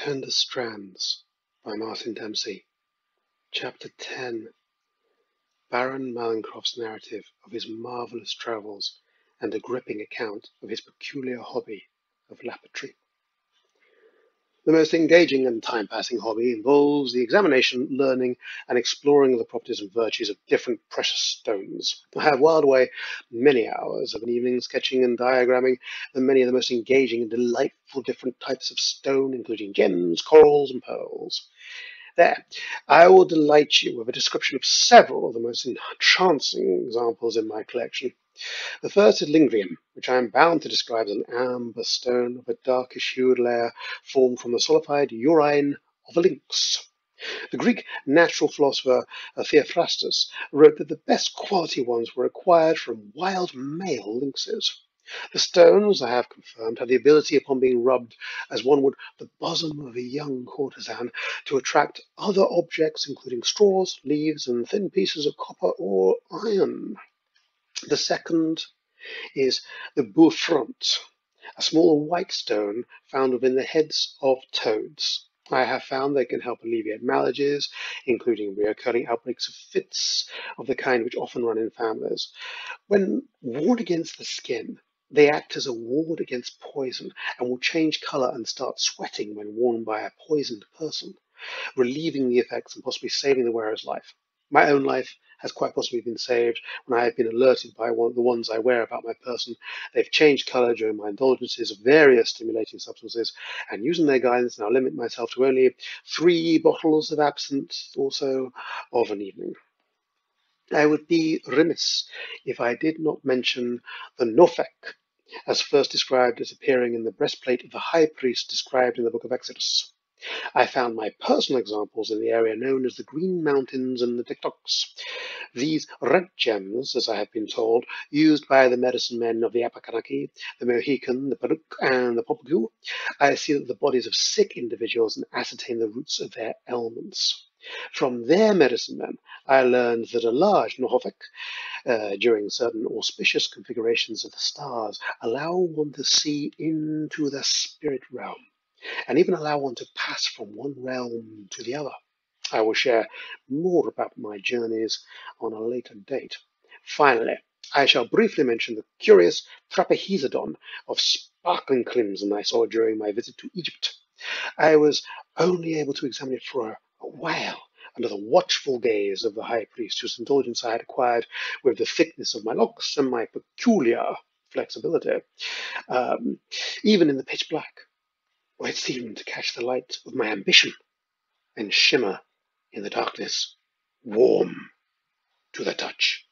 Turn the Strands by Martin Dempsey. Chapter 10. Baron Malencroft's narrative of his marvellous travels and a gripping account of his peculiar hobby of lapidary. The most engaging and time-passing hobby involves the examination, learning, and exploring of the properties and virtues of different precious stones. I have whiled away many hours of an evening sketching and diagramming many of the most engaging and delightful different types of stone, including gems, corals, and pearls. There, I will delight you with a description of several of the most entrancing examples in my collection. The first is Lingrium, which I am bound to describe as an amber stone of a darkish-hued layer formed from the solidified urine of a lynx. The Greek natural philosopher Theophrastus wrote that the best quality ones were acquired from wild male lynxes. The stones, I have confirmed, have the ability, upon being rubbed as one would the bosom of a young courtesan, to attract other objects, including straws, leaves, and thin pieces of copper or iron. The second is the bouffront, a small white stone found within the heads of toads. I have found they can help alleviate maladies, including recurring outbreaks of fits of the kind which often run in families. When worn against the skin, they act as a ward against poison and will change color and start sweating when worn by a poisoned person, relieving the effects and possibly saving the wearer's life. My own life has quite possibly been saved when I have been alerted by one of the ones I wear about my person. They've changed colour during my indulgences of various stimulating substances, and using their guidance, now limit myself to only 3 bottles of absinthe or so of an evening. I would be remiss if I did not mention the Nophek, as first described as appearing in the breastplate of the high priest described in the book of Exodus. I found my personal examples in the area known as the Green Mountains and the TikToks. These red gems, as I have been told, used by the medicine men of the Apakanaki, the Mohican, the Panuke, and the Popuku, I see that the bodies of sick individuals and ascertain the roots of their ailments. From their medicine men, I learned that a large Nohofek, during certain auspicious configurations of the stars, allow one to see into the spirit realm, and even allow one to pass from one realm to the other. I will share more about my journeys on a later date. Finally, I shall briefly mention the curious trapezoidon of sparkling crimson I saw during my visit to Egypt. I was only able to examine it for a while under the watchful gaze of the high priest, whose indulgence I had acquired with the thickness of my locks and my peculiar flexibility, even in the pitch black, where it seemed to catch the light of my ambition and shimmer in the darkness, warm to the touch.